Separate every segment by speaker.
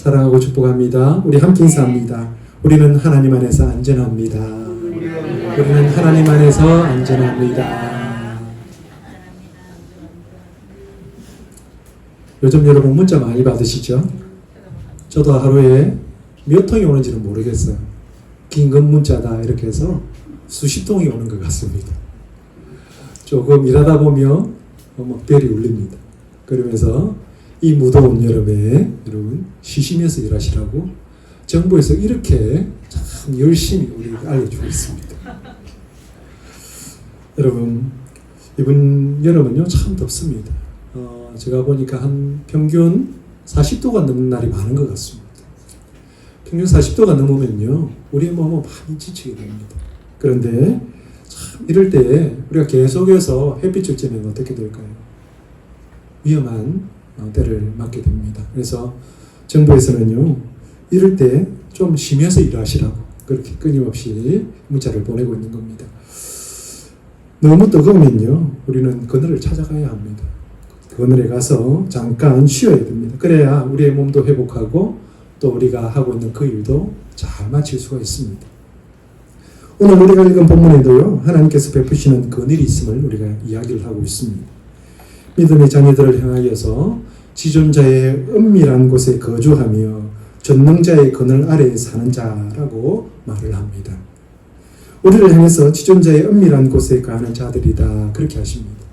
Speaker 1: 사랑하고 축복합니다. 우리 함께 인사합니다. 우리는 하나님 안에서 안전합니다. 우리는 하나님 안에서 안전합니다. 요즘 여러분 문자 많이 받으시죠? 저도 하루에 몇 통이 오는지는 모르겠어요. 긴급 문자다 이렇게 해서 수십 통이 오는 것 같습니다. 조금 일하다 보면 막 벨이 울립니다. 그러면서 이 무더운 여름에 여러분 쉬시면서 일하시라고 정부에서 이렇게 참 열심히 우리에게 알려주고 있습니다. 여러분 이번 여름은요 참 덥습니다. 제가 보니까 한 평균 40도가 넘는 날이 많은 것 같습니다. 평균 40도가 넘으면요 우리의 몸은 많이 지치게 됩니다. 그런데 참 이럴 때 우리가 계속해서 햇빛을 쬐면 어떻게 될까요? 위험한 때를 맞게 됩니다. 그래서 정부에서는요 이럴 때 좀 쉬면서 일하시라고 그렇게 끊임없이 문자를 보내고 있는 겁니다. 너무 뜨거우면요 우리는 그늘을 찾아가야 합니다. 그늘에 가서 잠깐 쉬어야 됩니다. 그래야 우리의 몸도 회복하고 또 우리가 하고 있는 그 일도 잘 마칠 수가 있습니다. 오늘 우리가 읽은 본문에도요 하나님께서 베푸시는 그늘이 있음을 우리가 이야기를 하고 있습니다. 믿음의 자녀들을 향하여서 지존자의 은밀한 곳에 거주하며 전능자의 그늘 아래에 사는 자라고 말을 합니다. 우리를 향해서 지존자의 은밀한 곳에 가는 자들이다 그렇게 하십니다.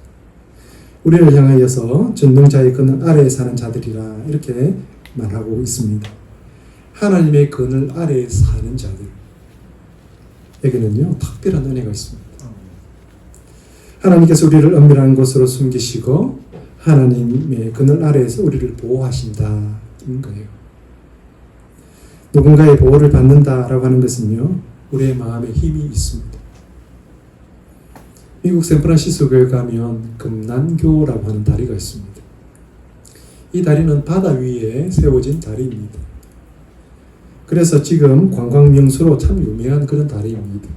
Speaker 1: 우리를 향하여서 전능자의 그늘 아래에 사는 자들이라 이렇게 말하고 있습니다. 하나님의 그늘 아래에 사는 자들에게는요 특별한 은혜가 있습니다. 하나님께서 우리를 은밀한 곳으로 숨기시고 하나님의 그늘 아래에서 우리를 보호하신다는 거예요. 누군가의 보호를 받는다라고 하는 것은요 우리의 마음에 힘이 있습니다. 미국 샌프란시스코에 가면 금난교라고 하는 다리가 있습니다. 이 다리는 바다 위에 세워진 다리입니다. 그래서 지금 관광명소로 참 유명한 그런 다리입니다.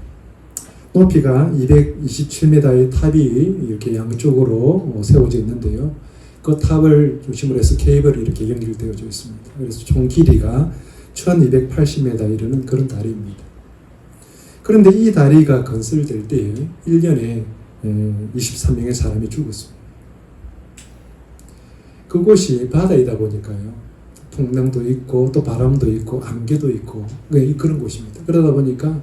Speaker 1: 높이가 227m의 탑이 이렇게 양쪽으로 세워져 있는데요. 그 탑을 중심으로 해서 케이블이 이렇게 연결되어져 있습니다. 그래서 총 길이가 1280m 이르는 그런 다리입니다. 그런데 이 다리가 건설될 때 1년에 23명의 사람이 죽었습니다. 그곳이 바다이다 보니까요. 풍랑도 있고 또 바람도 있고 안개도 있고 그런 곳입니다. 그러다 보니까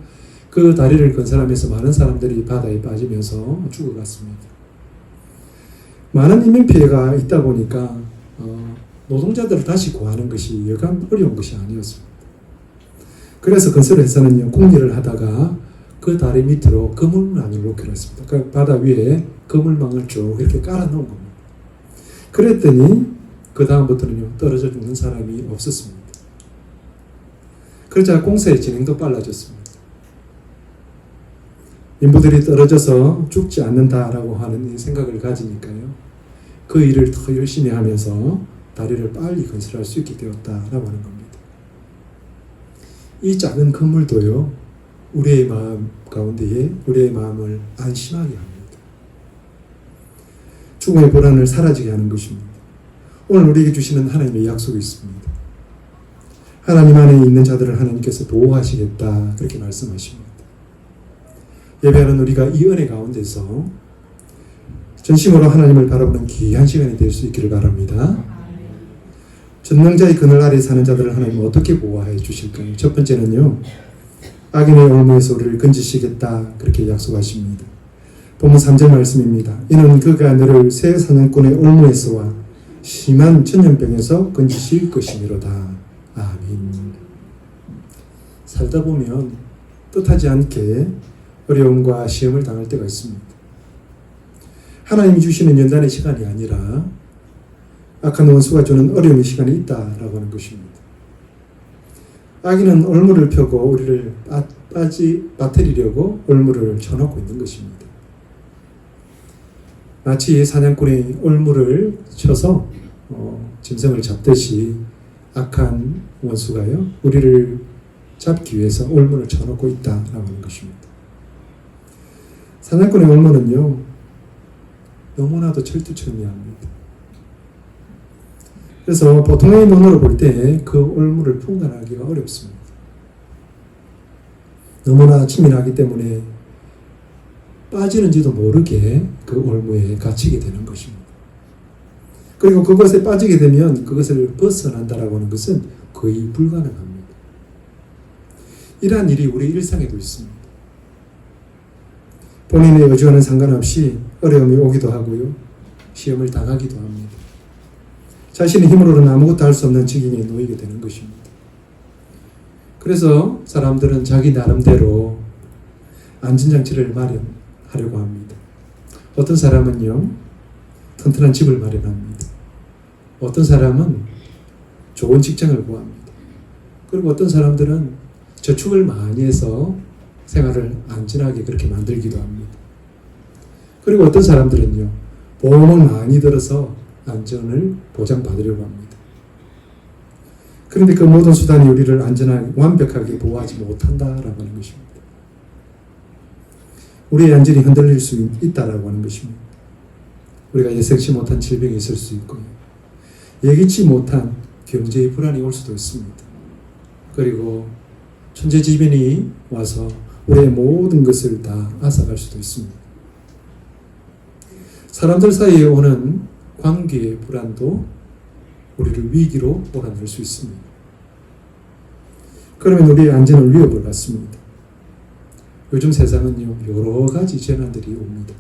Speaker 1: 그 다리를 건설하면서 많은 사람들이 바다에 빠지면서 죽어갔습니다. 많은 인명피해가 있다 보니까 노동자들을 다시 구하는 것이 여간 어려운 것이 아니었습니다. 그래서 건설회사는요 공리를 하다가 그 다리 밑으로 그물망을 놓기로 했습니다. 그 바다 위에 그물망을 쭉 이렇게 깔아 놓은 겁니다. 그랬더니 그 다음부터는요 떨어져 죽는 사람이 없었습니다. 그러자 공사의 진행도 빨라졌습니다. 인부들이 떨어져서 죽지 않는다라고 하는 생각을 가지니까요. 그 일을 더 열심히 하면서 다리를 빨리 건설할 수 있게 되었다라고 하는 겁니다. 이 작은 건물도요. 우리의 마음 가운데에 우리의 마음을 안심하게 합니다. 죽음의 불안을 사라지게 하는 것입니다. 오늘 우리에게 주시는 하나님의 약속이 있습니다. 하나님 안에 있는 자들을 하나님께서 보호하시겠다 그렇게 말씀하십니다. 예배하는 우리가 이 은혜 가운데서 전심으로 하나님을 바라보는 귀한 시간이 될 수 있기를 바랍니다. 전능자의 그늘 아래 사는 자들을 하나님은 어떻게 보호해 주실까요? 첫 번째는요. 악인의 올무에서 우리를 건지시겠다 그렇게 약속하십니다. 본문 3절 말씀입니다. 이는 그가 너를 새 사냥꾼의 올무에서와 심한 전염병에서 건지실 것이미로다. 아멘. 살다 보면 뜻하지 않게 어려움과 시험을 당할 때가 있습니다. 하나님이 주시는 연단의 시간이 아니라 악한 원수가 주는 어려움의 시간이 있다라고 하는 것입니다. 악인은 올무를 펴고 우리를 빠뜨리려고 올무를 쳐놓고 있는 것입니다. 마치 사냥꾼이 올무를 쳐서 짐승을 잡듯이 악한 원수가요 우리를 잡기 위해서 올무를 쳐놓고 있다라고 하는 것입니다. 사냥꾼의 올무는요 너무나도 철두철미합니다. 그래서 보통의 눈으로 볼 때 그 올무를 분간하기가 어렵습니다. 너무나 치밀하기 때문에 빠지는지도 모르게 그 올무에 갇히게 되는 것입니다. 그리고 그것에 빠지게 되면 그것을 벗어난다라고 하는 것은 거의 불가능합니다. 이러한 일이 우리 일상에도 있습니다. 본인의 의지와는 상관없이 어려움이 오기도 하고요. 시험을 당하기도 합니다. 자신의 힘으로는 아무것도 할 수 없는 지경에 놓이게 되는 것입니다. 그래서 사람들은 자기 나름대로 안전장치를 마련하려고 합니다. 어떤 사람은요, 튼튼한 집을 마련합니다. 어떤 사람은 좋은 직장을 구합니다. 그리고 어떤 사람들은 저축을 많이 해서 생활을 안전하게 그렇게 만들기도 합니다. 그리고 어떤 사람들은요, 보험을 많이 들어서 안전을 보장받으려고 합니다. 그런데 그 모든 수단이 우리를 안전하게 완벽하게 보호하지 못한다라고 하는 것입니다. 우리의 안전이 흔들릴 수 있다라고 하는 것입니다. 우리가 예상치 못한 질병이 있을 수 있고요. 예기치 못한 경제의 불안이 올 수도 있습니다. 그리고 천재지변이 와서 우리의 모든 것을 다 앗아갈 수도 있습니다. 사람들 사이에 오는 관계의 불안도 우리를 위기로 몰아낼 수 있습니다. 그러면 우리의 안전을 위협을 받습니다. 요즘 세상은요, 여러 가지 재난들이 옵니다.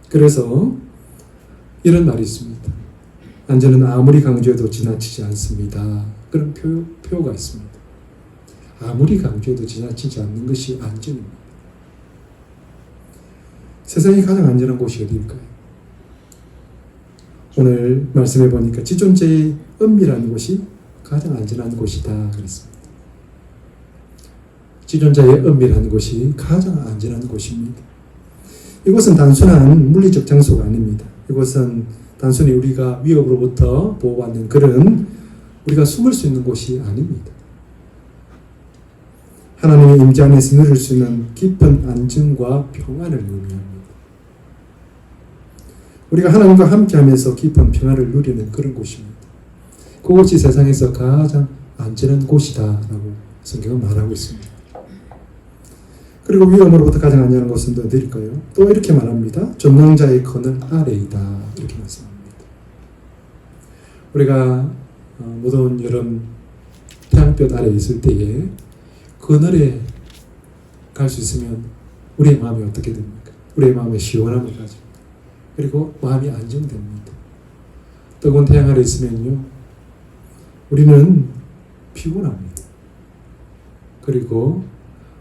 Speaker 1: 그래서 이런 말이 있습니다. 안전은 아무리 강조해도 지나치지 않습니다. 그런 표가 있습니다. 아무리 강조해도 지나치지 않는 것이 안전입니다. 세상에 가장 안전한 곳이 어디일까요? 오늘 말씀해 보니까 지존자의 은밀한 곳이 가장 안전한 곳이다 그랬습니다. 지존자의 은밀한 곳이 가장 안전한 곳입니다. 이곳은 단순한 물리적 장소가 아닙니다. 이곳은 단순히 우리가 위협으로부터 보호받는 그런 우리가 숨을 수 있는 곳이 아닙니다. 하나님의 임재 안에서 누릴 수 있는 깊은 안정과 평안을 의미합니다. 우리가 하나님과 함께하면서 깊은 평안을 누리는 그런 곳입니다. 그곳이 세상에서 가장 안전한 곳이다라고 성경은 말하고 있습니다. 그리고 위험으로부터 가장 안전한 곳은 어디일까요? 또 이렇게 말합니다. 전능자의 그늘 아래이다 이렇게 말씀합니다. 우리가 무더운 여름 태양볕 아래 있을 때에 그늘에 갈 수 있으면 우리의 마음이 어떻게 됩니까? 우리의 마음에 시원함을 가집니다. 그리고 마음이 안정됩니다. 뜨거운 태양 아래 있으면요, 우리는 피곤합니다. 그리고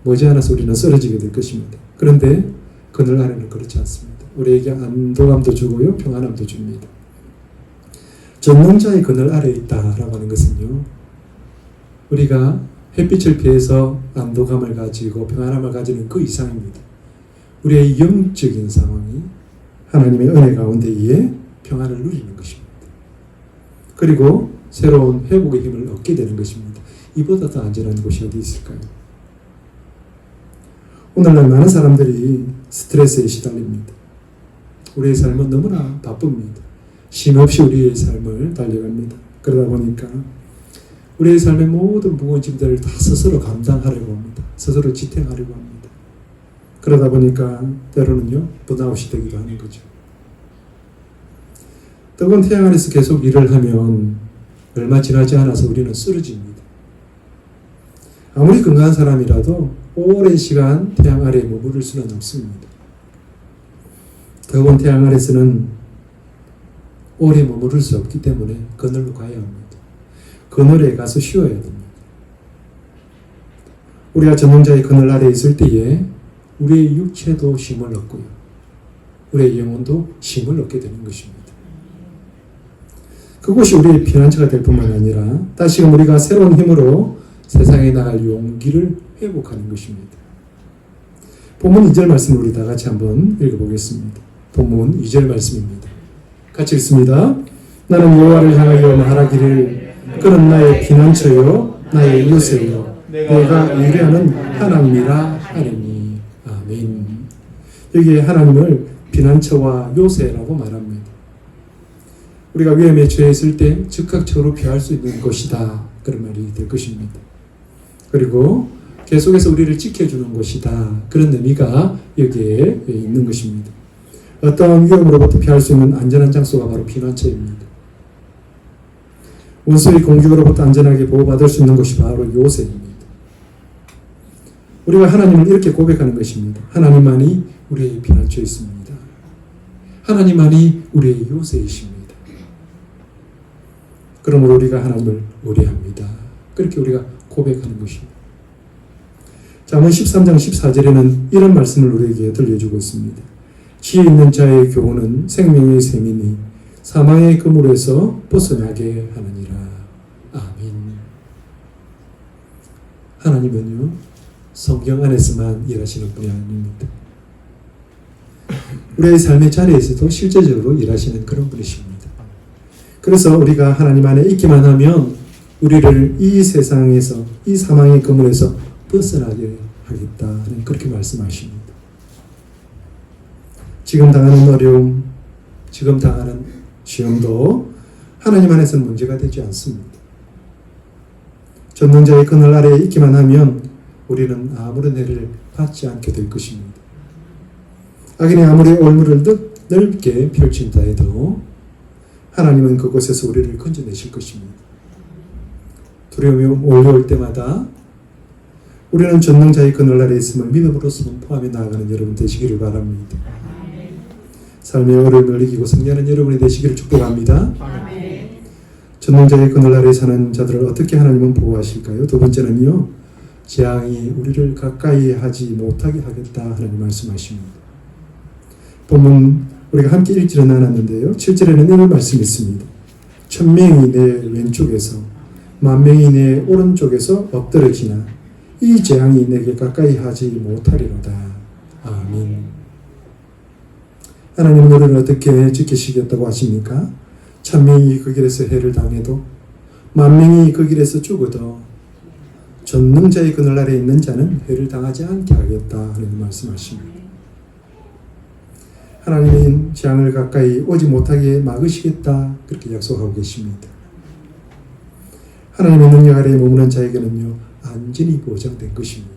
Speaker 1: 머지않아서 우리는 쓰러지게 될 것입니다. 그런데 그늘 아래는 그렇지 않습니다. 우리에게 안도감도 주고요, 평안함도 줍니다. 전능자의 그늘 아래에 있다라고 하는 것은요, 우리가 햇빛을 피해서 안도감을 가지고 평안함을 가지는 그 이상입니다. 우리의 영적인 상황이 하나님의 은혜 가운데에 평안을 누리는 것입니다. 그리고 새로운 회복의 힘을 얻게 되는 것입니다. 이보다 더 안전한 곳이 어디 있을까요? 오늘날 많은 사람들이 스트레스에 시달립니다. 우리의 삶은 너무나 바쁩니다. 쉼없이 우리의 삶을 달려갑니다. 그러다 보니까 우리의 삶의 모든 무거운 짐들을 다 스스로 감당하려고 합니다. 스스로 지탱하려고 합니다. 그러다 보니까 때로는요, 번아웃이 되기도 하는 거죠. 뜨거운 태양 아래서 계속 일을 하면 얼마 지나지 않아서 우리는 쓰러집니다. 아무리 건강한 사람이라도 오랜 시간 태양 아래에 머무를 수는 없습니다. 뜨거운 태양 아래서는 오래 머무를 수 없기 때문에 그늘로 가야 합니다. 그늘에 가서 쉬어야 됩니다. 우리가 전능자의 그늘 아래에 있을 때에 우리의 육체도 쉼을 얻고요, 우리의 영혼도 쉼을 얻게 되는 것입니다. 그것이 우리의 피난처가 될 뿐만 아니라 다시금 우리가 새로운 힘으로 세상에 나갈 용기를 회복하는 것입니다. 본문 2절 말씀을 우리 다 같이 한번 읽어보겠습니다. 본문 2절 말씀입니다. 같이 읽습니다. 나는 여호와를 향하여 말하기를 그는 나의 피난처요 나의 요새요 내가 의뢰하는 하나님이라 하리니. 아멘. 여기에 하나님을 피난처와 요새라고 말합니다. 우리가 위험에 처했을 때 즉각적으로 피할 수 있는 곳이다. 그런 말이 될 것입니다. 그리고 계속해서 우리를 지켜주는 곳이다. 그런 의미가 여기에 있는 것입니다. 어떠한 위험으로부터 피할 수 있는 안전한 장소가 바로 피난처입니다. 원수의 공격으로부터 안전하게 보호받을 수 있는 곳이 바로 요새입니다. 우리가 하나님을 이렇게 고백하는 것입니다. 하나님만이 우리의 피난처이십니다. 하나님만이 우리의 요새이십니다. 그러므로 우리가 하나님을 의뢰합니다. 그렇게 우리가 고백하는 것입니다. 잠언 13장 14절에는 이런 말씀을 우리에게 들려주고 있습니다. 지혜 있는 자의 교훈은 생명의 샘이니 사망의 그물에서 벗어나게 하느니라. 아멘. 하나님은요, 성경 안에서만 일하시는 분이 아닙니다. 우리의 삶의 자리에서도 실제적으로 일하시는 그런 분이십니다. 그래서 우리가 하나님 안에 있기만 하면 우리를 이 세상에서, 이 사망의 그물에서 벗어나게 하겠다는 그렇게 말씀하십니다. 지금 당하는 어려움, 지금 당하는 시험도 하나님 안에서는 문제가 되지 않습니다. 전능자의 그늘 아래에 있기만 하면 우리는 아무런 해를 받지 않게 될 것입니다. 악인이 아무리 올무를 넓게 펼친다 해도 하나님은 그곳에서 우리를 건져내실 것입니다. 두려움이 몰려올 때마다 우리는 전능자의 그늘 아래에 있음을 믿음으로 선포하며 나아가는 여러분 되시기를 바랍니다. 삶의 어려움을 이기고 승리하는 여러분이 되시기를 축복합니다. 전능자의 그늘 아래에 사는 자들을 어떻게 하나님은 보호하실까요? 두 번째는요, 재앙이 우리를 가까이 하지 못하게 하겠다 하나님 말씀하십니다. 본문 우리가 함께 읽지는 않았는데요, 7절에는 이런 말씀이 있습니다. 1000명이 내 왼쪽에서 10,000명이 내 오른쪽에서 엎드러지나 이 재앙이 내게 가까이 하지 못하리로다. 아멘. 하나님은 우리를 어떻게 지키시겠다고 하십니까? 1000명이 그 길에서 해를 당해도 10,000명이 그 길에서 죽어도 전능자의 그늘 아래에 있는 자는 해를 당하지 않게 하겠다 하는 말씀하십니다. 하나님은 재앙을 가까이 오지 못하게 막으시겠다 그렇게 약속하고 계십니다. 하나님의 능력 아래에 머무는 자에게는요, 안전이 보장된 것입니다.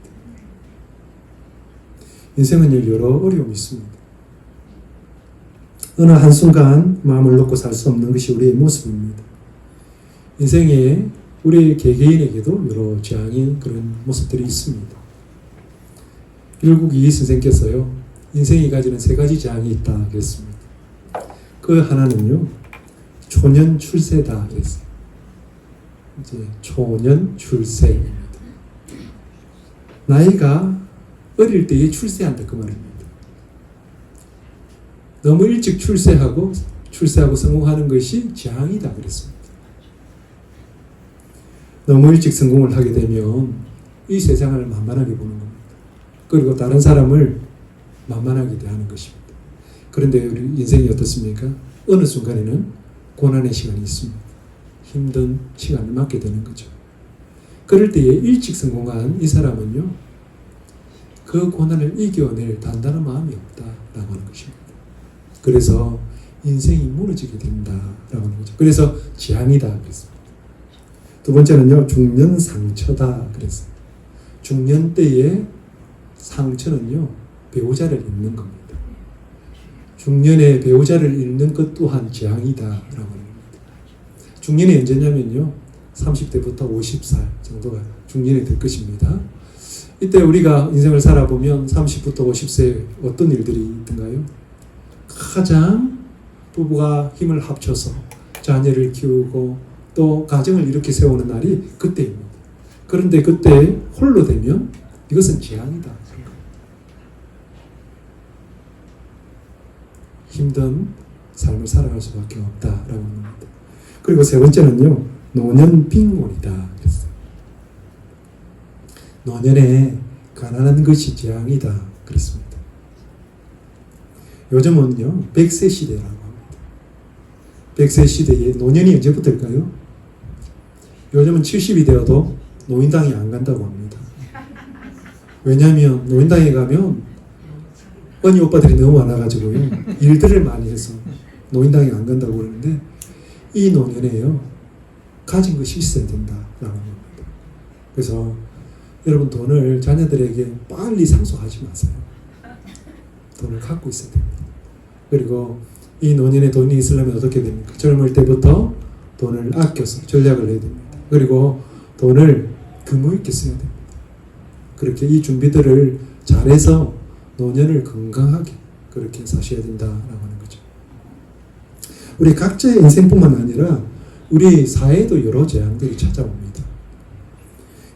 Speaker 1: 인생은 여러 어려움이 있습니다. 어느 한순간 마음을 놓고 살 수 없는 것이 우리의 모습입니다. 인생에 우리 개개인에게도 여러 재앙이 그런 모습들이 있습니다. 일국 이희 선생께서요, 인생이 가지는 3가지 재앙이 있다 그랬습니다. 그 하나는요, 초년 출세다 그랬어요. 이제 초년 출세입니다. 나이가 어릴 때에 출세한다 그 말입니다. 너무 일찍 출세하고 성공하는 것이 재앙이다 그랬습니다. 너무 일찍 성공을 하게 되면 이 세상을 만만하게 보는 겁니다. 그리고 다른 사람을 만만하게 대하는 것입니다. 그런데 우리 인생이 어떻습니까? 어느 순간에는 고난의 시간이 있습니다. 힘든 시간을 맞게 되는 거죠. 그럴 때에 일찍 성공한 이 사람은요, 그 고난을 이겨낼 단단한 마음이 없다라고 하는 것입니다. 그래서 인생이 무너지게 된다라고 하는 거죠. 그래서 재앙이다 그랬습니다. 두 번째는요, 중년 상처다 그랬어요. 중년 때의 상처는요, 배우자를 잃는 겁니다. 중년에 배우자를 잃는 것 또한 재앙이다라고 하는 겁니다. 중년이 언제냐면요, 30대부터 50살 정도가 중년이 될 것입니다. 이때 우리가 인생을 살아보면 30부터 50세에 어떤 일들이 있던가요? 가장 부부가 힘을 합쳐서 자녀를 키우고 또 가정을 이렇게 세우는 날이 그때입니다. 그런데 그때 홀로 되면 이것은 재앙이다. 힘든 삶을 살아갈 수밖에 없다라고 합니다. 그리고 세 번째는요, 노년 빈곤이다 그랬어요. 노년에 가난한 것이 재앙이다 그랬습니다. 요즘은요, 100세 시대라고 합니다. 100세 시대에 노년이 언제부터일까요? 요즘은 70이 되어도 노인당에 안 간다고 합니다. 왜냐하면 노인당에 가면 언니 오빠들이 너무 많아가지고요, 일들을 많이 해서 노인당에 안 간다고 그러는데, 이 노년에요, 가진 것이 있어야 된다라는 겁니다. 그래서 여러분, 돈을 자녀들에게 빨리 상속하지 마세요. 돈을 갖고 있어야 됩니다. 그리고 이 노년에 돈이 있으려면 어떻게 됩니까? 젊을 때부터 돈을 아껴서 전략을 해야 됩니다. 그리고 돈을 규모 있게 써야 됩니다. 그렇게 이 준비들을 잘해서 노년을 건강하게 그렇게 사셔야 된다라고 하는 거죠. 우리 각자의 인생뿐만 아니라 우리 사회에도 여러 재앙들이 찾아옵니다.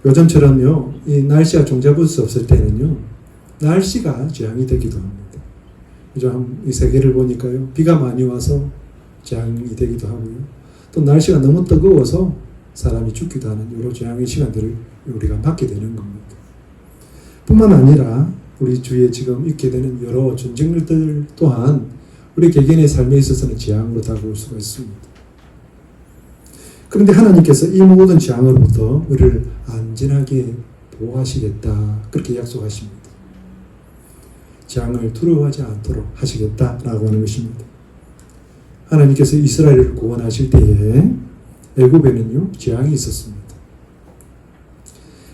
Speaker 1: 요즘처럼요, 이 날씨가 종잡을 수 없을 때는요, 날씨가 재앙이 되기도 합니다. 요즘 이 세계를 보니까요, 비가 많이 와서 재앙이 되기도 하고요, 또 날씨가 너무 뜨거워서 사람이 죽기도 하는 이런 재앙의 시간들을 우리가 맞게 되는 겁니다. 뿐만 아니라 우리 주위에 지금 있게 되는 여러 전쟁들 또한 우리 개개인의 삶에 있어서는 재앙으로 다가올 수가 있습니다. 그런데 하나님께서 이 모든 재앙으로부터 우리를 안전하게 보호하시겠다, 그렇게 약속하십니다. 재앙을 두려워하지 않도록 하시겠다라고 하는 것입니다. 하나님께서 이스라엘을 구원하실 때에 애굽에는요, 재앙이 있었습니다.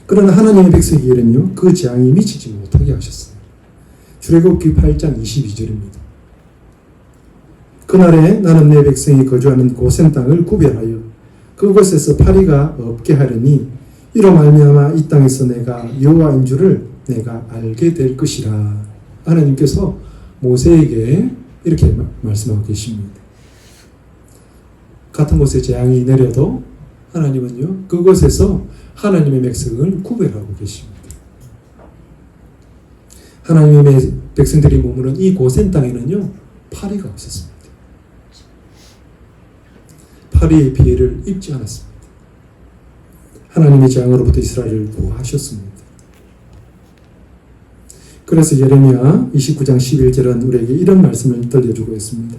Speaker 1: 그러나 하나님의 백성에게는요, 그 재앙이 미치지 못하게 하셨어요. 출애굽기 8장 22절입니다. 그날에 나는 내 백성이 거주하는 고센 땅을 구별하여 그곳에서 파리가 없게 하려니 이로 말미암아 이 땅에서 내가 여호와인 줄을 내가 알게 될 것이라. 하나님께서 모세에게 이렇게 말씀하고 계십니다. 같은 곳에 재앙이 내려도 하나님은요, 그곳에서 하나님의 백성을 구별하고 계십니다. 하나님의 백성들이 머무는 이 고센 땅에는요, 파리가 없었습니다. 파리의 피해를 입지 않았습니다. 하나님의 재앙으로부터 이스라엘을 구하셨습니다. 그래서 예레미야 29장 11절은 우리에게 이런 말씀을 들려주고 있습니다.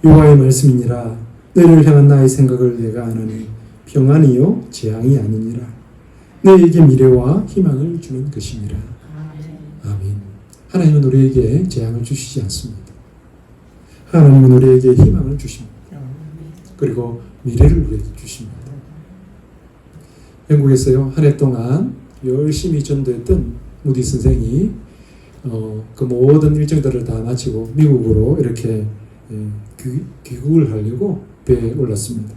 Speaker 1: 여호와의 말씀이니라. 너희를 향한 나의 생각을 내가 아노니 평안이요 재앙이 아니니라. 너희에게 미래와 희망을 주는 것이니라. 아멘. 하나님은 우리에게 재앙을 주시지 않습니다. 하나님은 우리에게 희망을 주십니다. 그리고 미래를 우리에게 주십니다. 영국에서요, 한 해 동안 열심히 전도했던 무디 선생이 그 모든 일정들을 다 마치고 미국으로 이렇게 귀국을 하려고 배에 올랐습니다.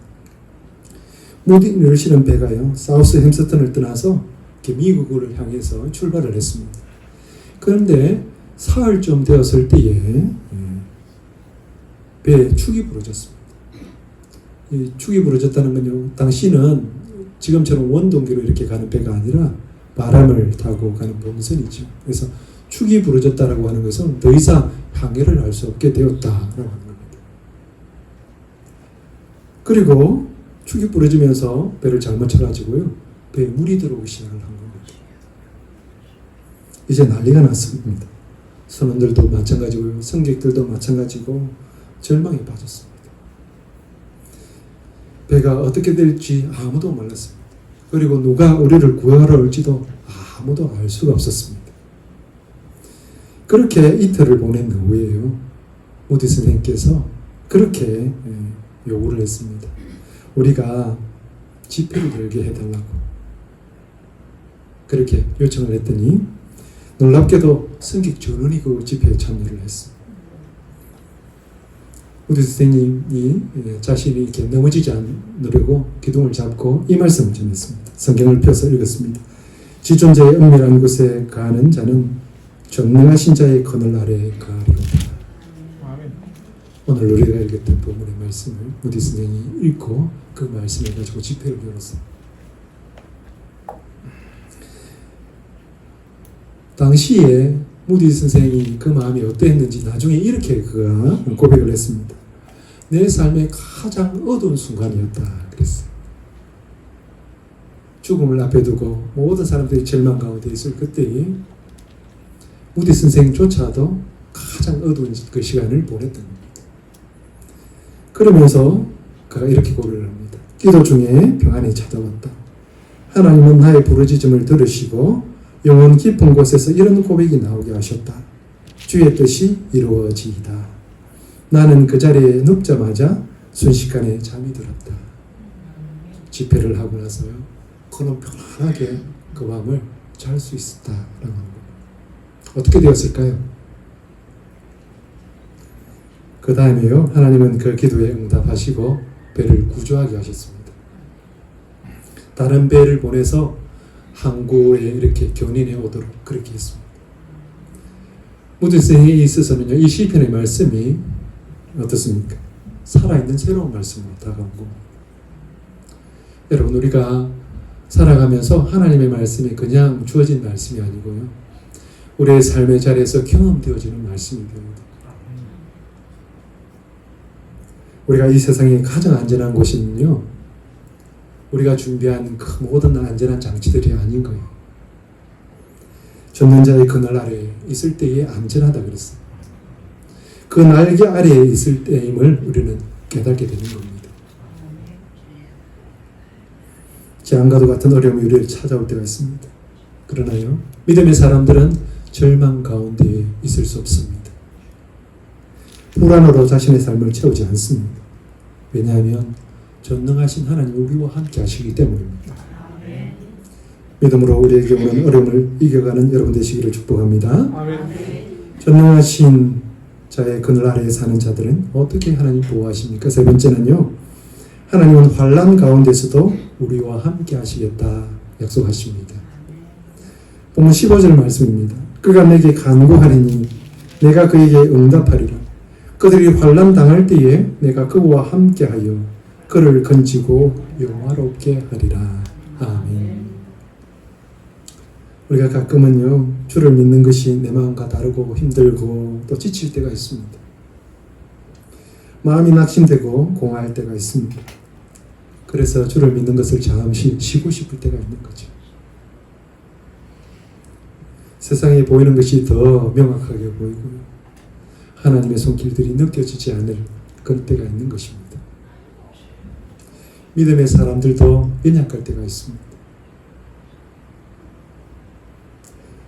Speaker 1: 무디 르시는 배가요, 사우스 햄스턴을 떠나서 미국을 향해서 출발을 했습니다. 그런데 사흘쯤 되었을 때에 배에 축이 부러졌습니다. 이 축이 부러졌다는 건요, 당시는 지금처럼 원동기로 이렇게 가는 배가 아니라 바람을 타고 가는 본선이죠. 그래서 축이 부러졌다라고 하는 것은 더 이상 항해를 할 수 없게 되었다라고 하는 겁니다. 그리고 축이 부러지면서 배를 잘못 쳐가지고요, 배에 물이 들어오기 시작을 한 겁니다. 이제 난리가 났습니다. 선원들도 마찬가지고요, 승객들도 마찬가지고 절망에 빠졌습니다. 배가 어떻게 될지 아무도 몰랐습니다. 그리고 누가 우리를 구하러 올지도 아무도 알 수가 없었습니다. 그렇게 이틀을 보낸 후에요, 무디 선생님께서 그렇게 요구를 했습니다. 우리가 집회를 열게 해달라고 그렇게 요청을 했더니 놀랍게도 승객 전원이 그 집회에 참여를 했습니다. 무디 선생님이 자신이 이렇게 넘어지지 않으려고 기둥을 잡고 이 말씀을 전했습니다. 성경을 펴서 읽었습니다. 지존자의 은밀한 곳에 가는 자는 전능하신 자의 그늘 아래에 가리로다. 오늘 우리가 읽었던 본문의 말씀을 무디 선생님이 읽고 그 말씀을 가지고 집회를 열었습니다. 당시에 무디 선생이 그 마음이 어땠는지 나중에 이렇게 그가 고백을 했습니다. 내 삶의 가장 어두운 순간이었다 그랬어요. 죽음을 앞에 두고 모든 사람들이 절망 가운데 있을 그때에 무디 선생조차도 가장 어두운 그 시간을 보냈던 겁니다. 그러면서 그가 이렇게 고백을 합니다. 기도 중에 평안이 찾아왔다. 하나님은 나의 부르짖음을 들으시고 영혼 깊은 곳에서 이런 고백이 나오게 하셨다. 주의 뜻이 이루어지이다. 나는 그 자리에 눕자마자 순식간에 잠이 들었다. 집회를 하고 나서요. 그는 편안하게 그 밤을 잘 수 있었다라고 합니다. 어떻게 되었을까요? 그 다음에요. 하나님은 그 기도에 응답하시고 배를 구조하게 하셨습니다. 다른 배를 보내서 항구에 이렇게 견인해 오도록 그렇게 했습니다. 무드스에 있어서는요, 이 시편의 말씀이 어떻습니까? 살아있는 새로운 말씀으로 다가온 겁니다. 여러분, 우리가 살아가면서 하나님의 말씀이 그냥 주어진 말씀이 아니고요, 우리의 삶의 자리에서 경험되어지는 말씀이 됩니다. 우리가 이 세상에 가장 안전한 곳은요, 우리가 준비한 그 모든 안전한 장치들이 아닌 거예요. 전능자의 그늘 아래에 있을 때에 안전하다 그랬어요. 그 날개 아래에 있을 때임을 우리는 깨닫게 되는 겁니다. 재앙과도 같은 어려움이 우리를 찾아올 때가 있습니다. 그러나요, 믿음의 사람들은 절망 가운데에 있을 수 없습니다. 불안으로 자신의 삶을 채우지 않습니다. 왜냐하면 전능하신 하나님이 우리와 함께 하시기 때문입니다. 믿음으로 우리에게 오는 어려움을 이겨가는 여러분 되시기를 축복합니다. 전능하신 자의 그늘 아래에 사는 자들은 어떻게 하나님 보호하십니까? 세 번째는요, 하나님은 환난 가운데서도 우리와 함께 하시겠다 약속하십니다. 본문 15절 말씀입니다. 그가 내게 간구하리니 내가 그에게 응답하리라. 그들이 환난 당할 때에 내가 그와 함께하여 그를 건지고 영화롭게 하리라. 아멘. 우리가 가끔은요, 주를 믿는 것이 내 마음과 다르고 힘들고 또 지칠 때가 있습니다. 마음이 낙심되고 공허할 때가 있습니다. 그래서 주를 믿는 것을 잠시 쉬고 싶을 때가 있는 거죠. 세상에 보이는 것이 더 명확하게 보이고요, 하나님의 손길들이 느껴지지 않을 그런 때가 있는 것입니다. 믿음의 사람들도 연약할 때가 있습니다.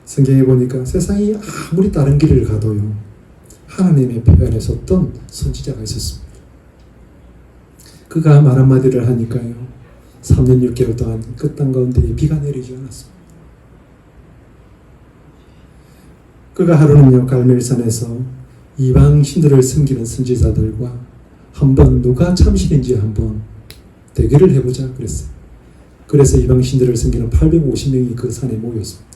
Speaker 1: 성경에 보니까 세상이 아무리 다른 길을 가도요, 하나님의 편에 섰던 선지자가 있었습니다. 그가 말 한마디를 하니까요, 3년 6개월 동안 그 땅 가운데 비가 내리지 않았습니다. 그가 하루는요, 갈멜산에서 이방 신들을 섬기는 선지자들과 한번 누가 참신인지 한번 대결을 해보자 그랬어요. 그래서 이방 신들을 섬기는 850명이 그 산에 모였습니다.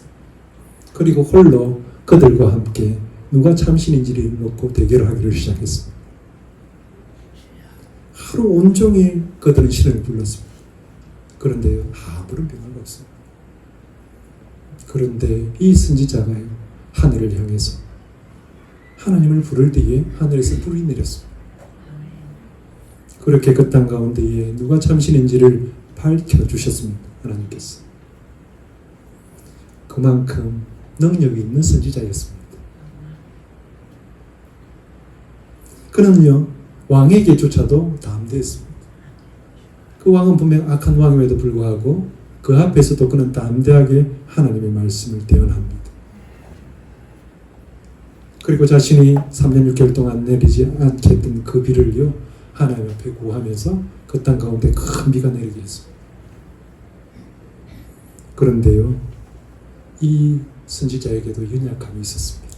Speaker 1: 그리고 홀로 그들과 함께 누가 참신인지를 놓고 대결을 하기를 시작했습니다. 하루 온종일 그들은 신을 불렀습니다. 그런데요, 아무런 변화가 없어요. 그런데 이 선지자가요, 하늘을 향해서 하나님을 부를 때에 하늘에서 불이 내렸습니다. 그렇게 그 땅 가운데에 누가 참신인지를 밝혀주셨습니다. 하나님께서. 그만큼 능력이 있는 선지자였습니다. 그는요, 왕에게조차도 담대했습니다. 그 왕은 분명 악한 왕임에도 불구하고 그 앞에서도 그는 담대하게 하나님의 말씀을 대언합니다. 그리고 자신이 3년 6개월 동안 내리지 않게 했던 그 비를요, 하나님 앞에 구하면서 그 땅 가운데 큰 비가 내리게 했습니다. 그런데요, 이 선지자에게도 연약함이 있었습니다.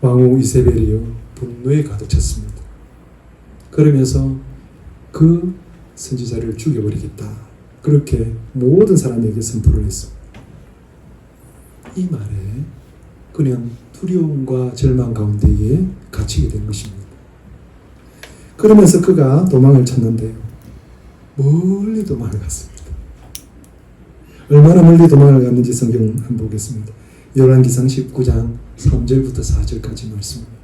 Speaker 1: 왕후 이세벨이요, 분노에 가득 찼습니다. 그러면서 그 선지자를 죽여버리겠다, 그렇게 모든 사람에게 선포를 했습니다. 이 말에 그는 두려움과 절망 가운데에 갇히게 된 것입니다. 그러면서 그가 도망을 쳤는데요, 멀리 도망을 갔습니다. 얼마나 멀리 도망을 갔는지 성경 한번 보겠습니다. 열왕기상 19장 3절부터 4절까지 말씀입니다.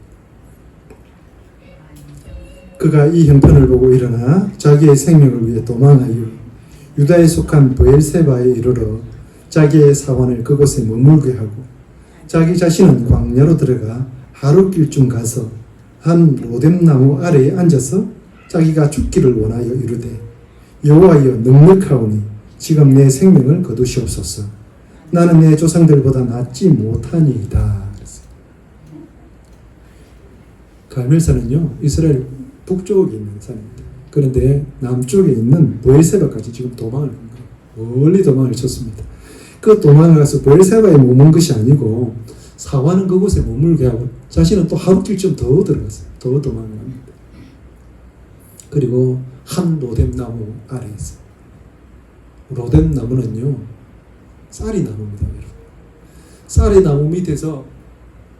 Speaker 1: 그가 이 형편을 보고 일어나 자기의 생명을 위해 도망하여 유다에 속한 브엘세바에 이르러 자기의 사환을 그곳에 머물게 하고 자기 자신은 광야로 들어가 하룻길쯤 가서 한 로뎀나무 아래에 앉아서 자기가 죽기를 원하여 이르되 여호와여 넉넉하오니 지금 내 생명을 거두시옵소서. 나는 내 조상들보다 낫지 못하니이다. 갈멜산은요, 이스라엘 북쪽에 있는 산입니다. 그런데 남쪽에 있는 브엘세바까지 지금 도망을 간 거예요. 멀리 도망을 쳤습니다. 그 도망을 가서 브엘세바에 머문 것이 아니고 사화는 그곳에 머물게 하고 자신은 또 하루길쯤 더 들어갔어요. 더 도망을 합니다. 그리고 한 로뎀나무 아래에 있어요. 로뎀나무는요, 쌀이 나무입니다. 여러분. 쌀의 나무 밑에서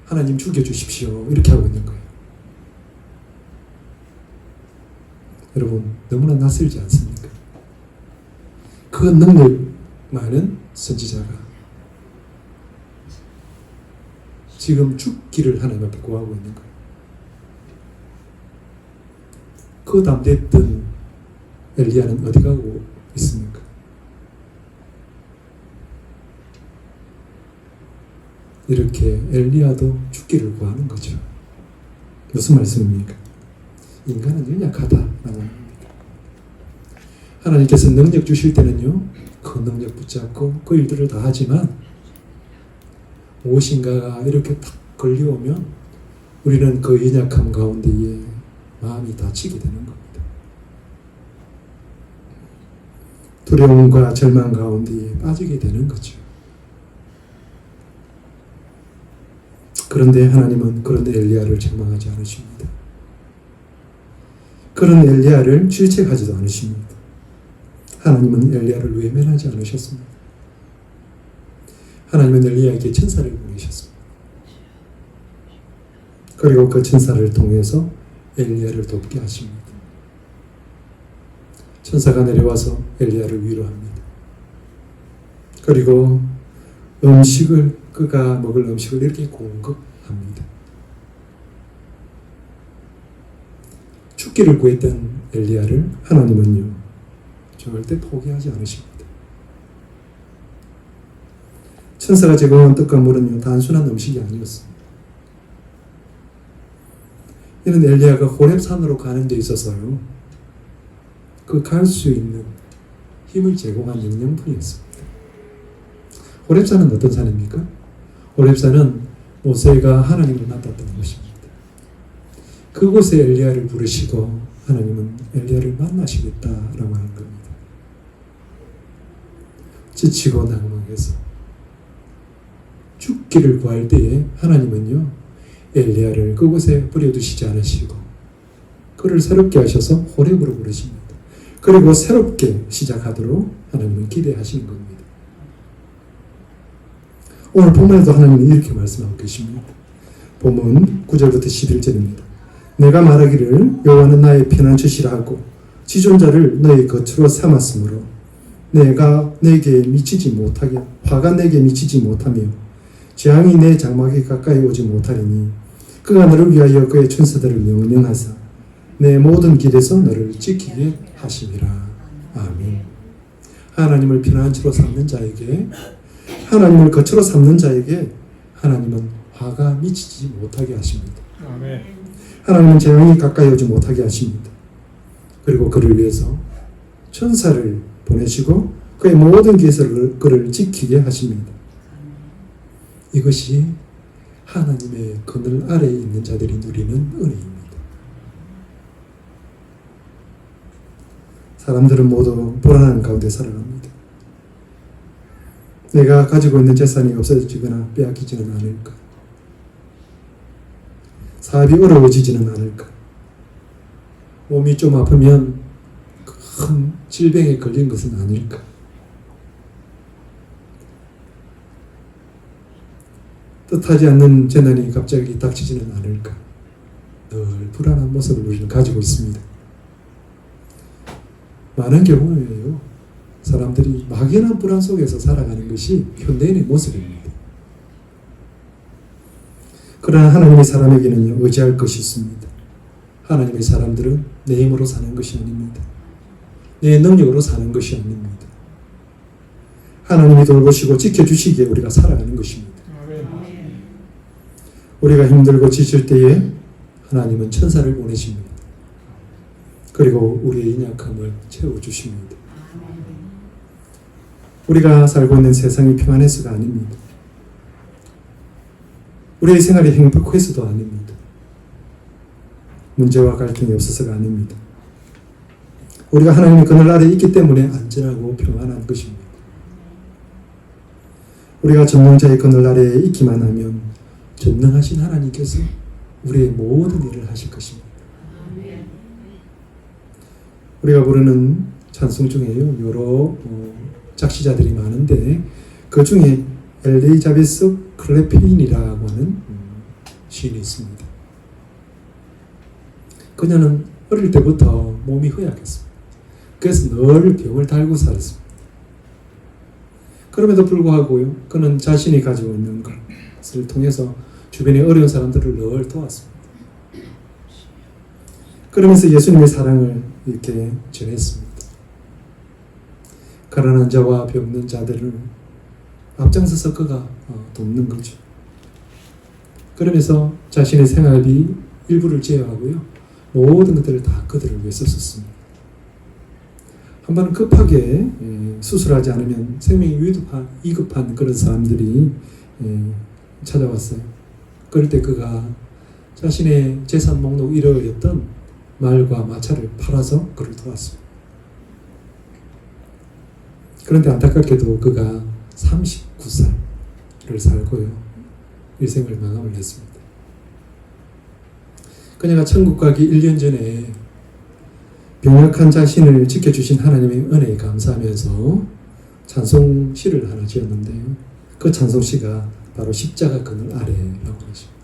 Speaker 1: 하나님 죽여주십시오. 이렇게 하고 있는 거예요. 여러분, 너무나 낯설지 않습니까? 그 능력 많은 선지자가 지금 죽기를 하나님 앞에 구하고 있는 거예요. 그 담대했던 엘리야는 어디 가고 있습니까? 이렇게 엘리야도 죽기를 구하는 거죠. 무슨 말씀입니까? 인간은 연약하다라는 겁니다. 하나님께서 능력 주실 때는요, 그 능력 붙잡고 그 일들을 다 하지만 무엇인가가 이렇게 탁 걸려오면 우리는 그 연약함 가운데에 마음이 다치게 되는 겁니다. 두려움과 절망 가운데에 빠지게 되는 거죠. 그런데 하나님은 그런 엘리야를 책망하지 않으십니다. 그런 엘리야를 질책하지도 않으십니다. 하나님은 엘리야를 외면하지 않으셨습니다. 하나님은 엘리야에게 천사를 보내셨습니다. 그리고 그 천사를 통해서 엘리야를 돕게 하십니다. 천사가 내려와서 엘리야를 위로합니다. 그리고 그가 먹을 음식을 이렇게 공급합니다. 죽기를 구했던 엘리야를 하나님은요, 절대 포기하지 않으십니다. 천사가 제공한 떡과 물은요, 단순한 음식이 아니었습니다. 이는 엘리야가 호렙산으로 가는 데 있어서요, 그 갈 수 있는 힘을 제공한 영양분이었습니다. 호렙산은 어떤 산입니까? 호렙산은 모세가 하나님을 만났던 곳입니다. 그곳에 엘리야를 부르시고 하나님은 엘리야를 만나시겠다라고 하는 겁니다. 지치고 낭망해서 죽기를 구할 때에 하나님은요, 엘리야를 그곳에 버려두시지 않으시고 그를 새롭게 하셔서 호렙으로 부르십니다. 그리고 새롭게 시작하도록 하나님은 기대하시는 겁니다. 오늘 본문에도 하나님은 이렇게 말씀하고 계십니다. 본문 9절부터 11절입니다. 내가 말하기를 여호와는 나의 피난처시라 하고 지존자를 너의 겉으로 삼았으므로 화가 내게 미치지 못하며 재앙이 내 장막에 가까이 오지 못하리니 그가 너를 위하여 그의 천사들을 명령하사 내 모든 길에서 너를 지키게 하심이라. 아멘. 하나님을 피난처로 삼는 자에게, 하나님을 겉으로 삼는 자에게 하나님은 화가 미치지 못하게 하십니다.
Speaker 2: 아멘.
Speaker 1: 하나님은 재앙이 가까이 오지 못하게 하십니다. 그리고 그를 위해서 천사를 보내시고 그의 모든 길에서 그를 지키게 하십니다. 이것이 하나님의 그늘 아래에 있는 자들이 누리는 은혜입니다. 사람들은 모두 불안한 가운데 살아갑니다. 내가 가지고 있는 재산이 없어지거나 빼앗기지는 않을까? 사업이 어려워지지는 않을까? 몸이 좀 아프면 큰 질병에 걸린 것은 아닐까? 뜻하지 않는 재난이 갑자기 닥치지는 않을까? 늘 불안한 모습을 우리는 가지고 있습니다. 많은 경우에요, 사람들이 막연한 불안 속에서 살아가는 것이 현대인의 모습입니다. 그러나 하나님의 사람에게는 의지할 것이 있습니다. 하나님의 사람들은 내 힘으로 사는 것이 아닙니다. 내 능력으로 사는 것이 아닙니다. 하나님이 돌보시고 지켜주시기에 우리가 살아가는 것입니다. 우리가 힘들고 지칠 때에 하나님은 천사를 보내십니다. 그리고 우리의 연약함을 채워주십니다. 우리가 살고 있는 세상이 평안해서가 아닙니다. 우리의 생활이 행복해서도 아닙니다. 문제와 갈등이 없어서가 아닙니다. 우리가 하나님의 그늘 아래에 있기 때문에 안전하고 평안한 것입니다. 우리가 전능자의 그늘 아래에 있기만 하면 전능하신 하나님께서 우리의 모든 일을 하실 것입니다. 우리가 부르는 찬송 중에요, 여러 작시자들이 많은데 그 중에 엘리자베스 클레페인이라고 하는 시인이 있습니다. 그녀는 어릴 때부터 몸이 허약했습니다. 그래서 늘 병을 달고 살았습니다. 그럼에도 불구하고요, 그는 자신이 가지고 있는 것을 통해서 주변의 어려운 사람들을 늘 도왔습니다. 그러면서 예수님의 사랑을 이렇게 전했습니다. 가난한 자와 병든 자들을 앞장서서 그가 돕는 거죠. 그러면서 자신의 생활비 일부를 제어하고요, 모든 것들을 다 그들을 위해서 썼습니다. 한번 급하게 수술하지 않으면 생명이 위급한 그런 사람들이 찾아왔어요. 그럴 때 그가 자신의 재산 목록 1호였던 말과 마차를 팔아서 그를 도왔습니다. 그런데 안타깝게도 그가 39살을 살고요, 일생을 마감을 했습니다. 그녀가 천국 가기 1년 전에 병약한 자신을 지켜주신 하나님의 은혜에 감사하면서 찬송시를 하나 지었는데요, 그 찬송시가 바로 십자가 그늘 아래라고 하십니다.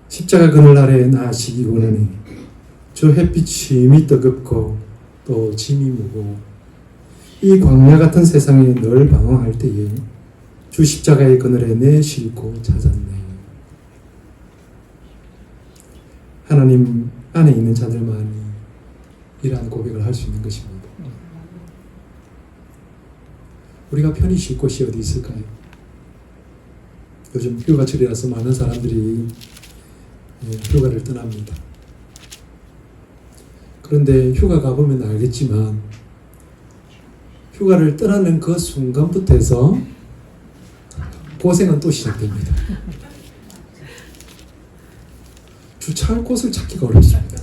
Speaker 1: 십자가 그늘 아래에 나아시기 원하니 저 햇빛이 이미 뜨겁고 또 짐이 무거워 이 광야 같은 세상에 늘 방황할 때에 주 십자가의 그늘에 내 싣고 찾았네. 하나님 안에 있는 자들만이 이러한 고백을 할 수 있는 것입니다. 우리가 편히 쉴 곳이 어디 있을까요? 요즘 휴가철이라서 많은 사람들이 휴가를 떠납니다. 그런데 휴가 가보면 알겠지만 휴가를 떠나는 그 순간부터 해서 고생은 또 시작됩니다. 주차할 곳을 찾기가 어렵습니다.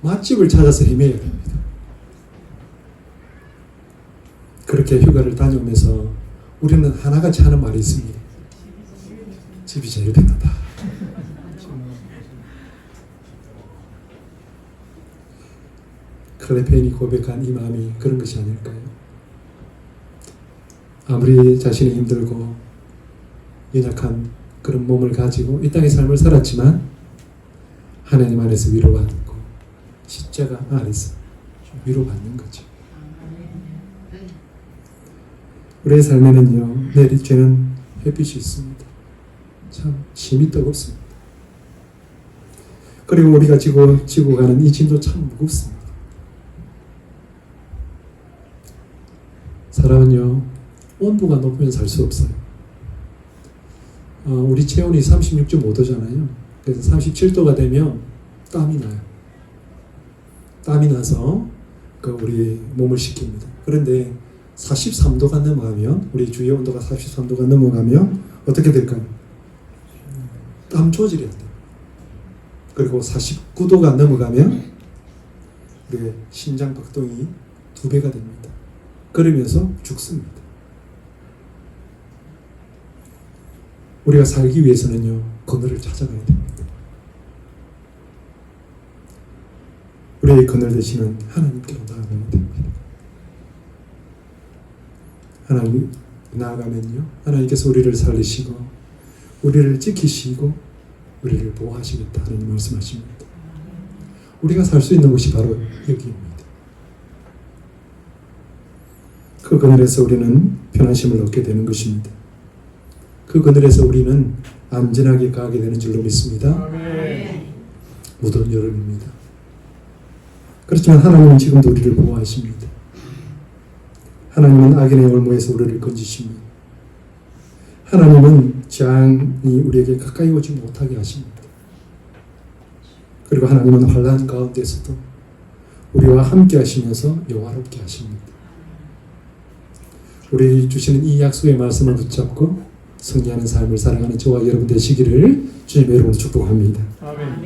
Speaker 1: 맛집을 찾아서 헤매야 됩니다. 그렇게 휴가를 다녀오면서 우리는 하나같이 하는 말이 있습니다. 집이 제일 편하다. 클레페인이 고백한 이 마음이 그런 것이 아닐까요? 아무리 자신이 힘들고 연약한 그런 몸을 가지고 이 땅의 삶을 살았지만 하나님 안에서 위로받고 십자가 안에서 위로받는 거죠. 우리의 삶에는요, 내리쬐는 햇빛이 있습니다. 참 힘이 뜨겁습니다. 그리고 우리가 지고 가는 이 짐도 참 무겁습니다. 사람은요, 온도가 높으면 살 수 없어요. 우리 체온이 36.5도잖아요. 그래서 37도가 되면 땀이 나요. 땀이 나서 우리 몸을 식힙니다. 그런데 43도가 넘어가면, 우리 주의 온도가 43도가 넘어가면 어떻게 될까요? 땀 조절이 안 돼요. 그리고 49도가 넘어가면 우리의 심장 박동이 2배가 됩니다. 그러면서 죽습니다. 우리가 살기 위해서는요, 그늘을 찾아가야 됩니다. 우리의 그늘 되시는 하나님께로 나아가야 됩니다. 하나님 나아가면요, 하나님께서 우리를 살리시고 우리를 지키시고 우리를 보호하시겠다 하는 말씀하십니다. 우리가 살 수 있는 곳이 바로 여기입니다. 그 그늘에서 우리는 편안심을 얻게 되는 것입니다. 그 그늘에서 우리는 안전하게 가게 되는 줄로 믿습니다. 무더운 여름입니다. 그렇지만 하나님은 지금도 우리를 보호하십니다. 하나님은 악인의 올무에서 우리를 건지십니다. 하나님은 재앙이 우리에게 가까이 오지 못하게 하십니다. 그리고 하나님은 환난 가운데서도 우리와 함께 하시면서 영화롭게 하십니다. 우리 주시는 이 약속의 말씀을 붙잡고 승리하는 삶을 살아가는 저와 여러분 되시기를 주님의 이름으로 축복합니다.
Speaker 2: 아멘.